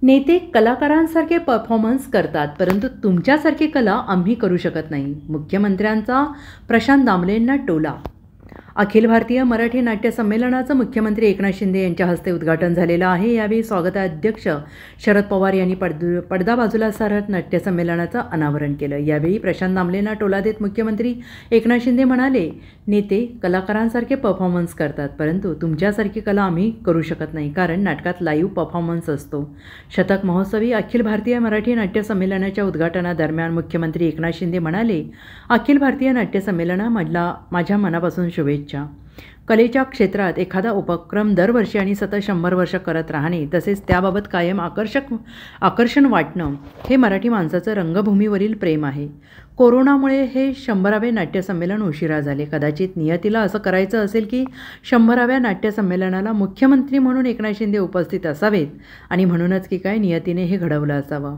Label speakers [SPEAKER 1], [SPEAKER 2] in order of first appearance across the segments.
[SPEAKER 1] नेते कलाकारांसारखे परफॉर्मन्स करतात, परंतु तुमच्यासारखी कला आम्ही करू शकत नाही. मुख्यमंत्र्यांचा प्रशांत दामलेंना टोला. अखिल भारतीय मराठी नाट्य संमेलनाचं मुख्यमंत्री एकनाथ शिंदे यांच्या हस्ते उद्घाटन झालेलं आहे. यावेळी स्वागताध्यक्ष शरद पवार यांनी पडदा बाजूला सारत नाट्य संमेलनाचं अनावरण केलं. यावेळी प्रशांत दामलेंना टोला देत मुख्यमंत्री एकनाथ शिंदे म्हणाले, नेते कलाकारांसारखे परफॉर्मन्स करतात, परंतु तुमच्यासारखी कला आम्ही करू शकत नाही, कारण नाटकात लाईव्ह परफॉर्मन्स असतो. शतक महोत्सवी अखिल भारतीय मराठी नाट्य संमेलनाच्या उद्घाटनादरम्यान मुख्यमंत्री एकनाथ शिंदे म्हणाले, अखिल भारतीय नाट्य संमेलनामधला माझ्या मनापासून शुभेच्छा. कलेच्या क्षेत्रात एखादा उपक्रम दरवर्षी आणि सतत 100 वर्ष करत राहणे, तसेच त्याबाबत कायम आकर्षण वाटणं, हे मराठी माणसाचं रंगभूमीवरील प्रेम आहे. कोरोनामुळे हे 100वे नाट्य संमेलन उशिरा झाले. कदाचित नियतीला असं करायचं असेल की 100व्या नाट्य संमेलनाला मुख्यमंत्री म्हणून एकनाथ शिंदे उपस्थित असावेत, आणि म्हणूनच की काय नियतीने हे घडवलं असावं.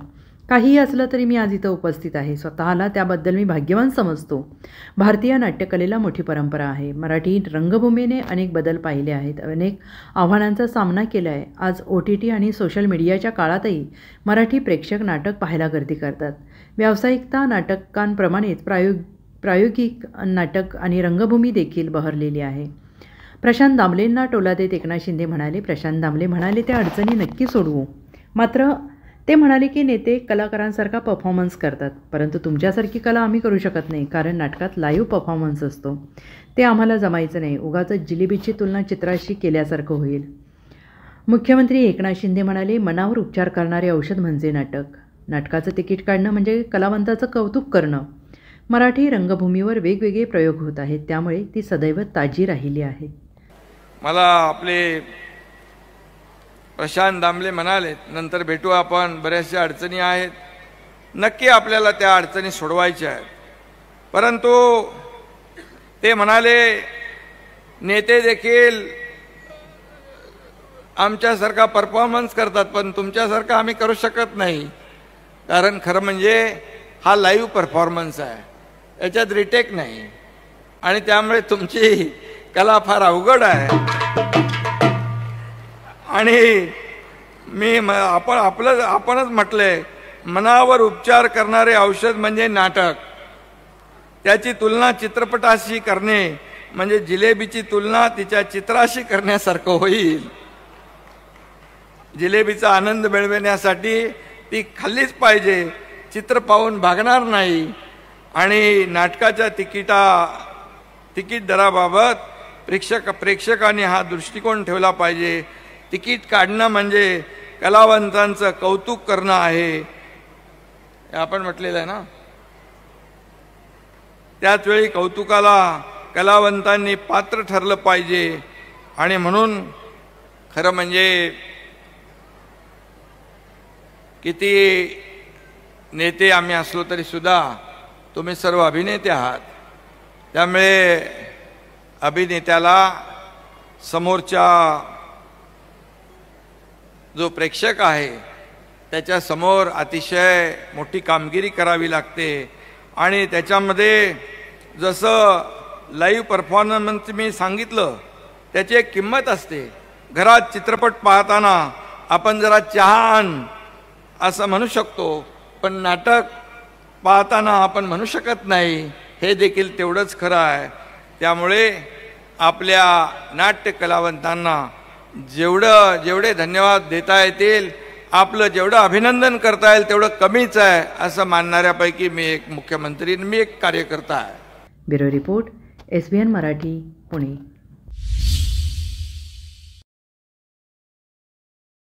[SPEAKER 1] काहीही असलं तरी मी आज इथं उपस्थित आहे. स्वतःला त्याबद्दल मी भाग्यवान समजतो. भारतीय नाट्यकलेला मोठी परंपरा आहे. मराठी रंगभूमीने अनेक बदल पाहिले आहेत, अनेक आव्हानांचा सामना केला आहे. आज OTT आणि सोशल मीडियाच्या काळातही मराठी प्रेक्षक नाटक पाहायला गर्दी करतात. व्यावसायिकता नाटकांप्रमाणेच प्रायोगिक नाटक आणि रंगभूमी देखील बहरलेली आहे. प्रशांत दामलेंना टोला देत एकनाथ शिंदे म्हणाले, प्रशांत दामले म्हणाले, त्या अडचणी नक्की सोडवू. मात्र ते म्हणाले की नेते कलाकारांसारखा परफॉर्मन्स करतात, परंतु तुमच्यासारखी कला आम्ही करू शकत नाही, कारण नाटकात लाईव्ह परफॉर्मन्स असतो. ते आम्हाला जमायचं नाही. उगाचच जिलेबीची तुलना चित्राशी केल्यासारखं होईल. मुख्यमंत्री एकनाथ शिंदे म्हणाले, मनावर उपचार करणारे औषध म्हणजे नाटक. नाटकाचं तिकीट काढणं म्हणजे कलावंताचं कौतुक करणं. मराठी रंगभूमीवर वेगवेगळे प्रयोग होत आहेत, त्यामुळे ती सदैव ताजी राहिली आहे.
[SPEAKER 2] मला आपले प्रशांत दामले म्हणाले, नंतर भेटू आपण, बऱ्याचशा अडचणी आहेत, नक्की आपल्याला त्या अडचणी सोडवायच्या आहेत. परंतु ते म्हणाले, नेते देखील आमच्यासारखा परफॉर्मन्स करतात, पण तुमच्यासारखा आम्ही करू शकत नाही, कारण खरं म्हणजे हा लाईव्ह परफॉर्मन्स आहे, याच्यात रिटेक नाही, आणि त्यामुळे तुमची कला फार अवघड आहे. आणि आपणच म्हटलंय, मनावर उपचार करणारे औषध म्हणजे नाटक. त्याची तुलना चित्रपटाशी करणे म्हणजे जिलेबीची तुलना तिच्या चित्राशी करण्यासारखं होईल. जिलेबीचा आनंद मिळवण्यासाठी ती खाल्लीच पाहिजे, चित्र पाहून भागणार नाही. आणि नाटकाच्या तिकीट दराबाबत प्रेक्षकांनी हा दृष्टिकोन ठेवला पाहिजे. तिकीट काढणं म्हणजे कलावंतांचं कौतुक करणं आहे, हे आपण म्हटलेलं आहे ना. त्याच वेळी कौतुकाला कलावंतांनी पात्र ठरलं पाहिजे. आणि म्हणून खरं म्हणजे किती नेते आम्ही असलो तरी सुद्धा तुम्ही सर्व अभिनेते आहात. त्यामुळे अभिनेत्याला समोरच्या जो प्रेक्षक आहे त्याच्या समोर अतिशय मोठी कामगिरी करावी लागते. आणि त्याच्यामध्ये जसं लाईव्ह परफॉर्मन्स मी सांगितलं, त्याची एक किंमत असते. घरात चित्रपट पाहताना आपण जरा चहा आण असं म्हणू शकतो, पण नाटक पाहताना आपण म्हणू शकत नाही, हे देखील तेवढंच खरं आहे. त्यामुळे आपल्या नाट्य कलावंतांना जेवढे धन्यवाद देता येतील, आपलं जेवढं अभिनंदन करता येईल तेवढं कमीच आहे, असं मानणाऱ्यापैकी मी एक मुख्यमंत्री, मी एक कार्यकर्ता आहे.
[SPEAKER 1] Bureau report, SBN Marathi, Pune.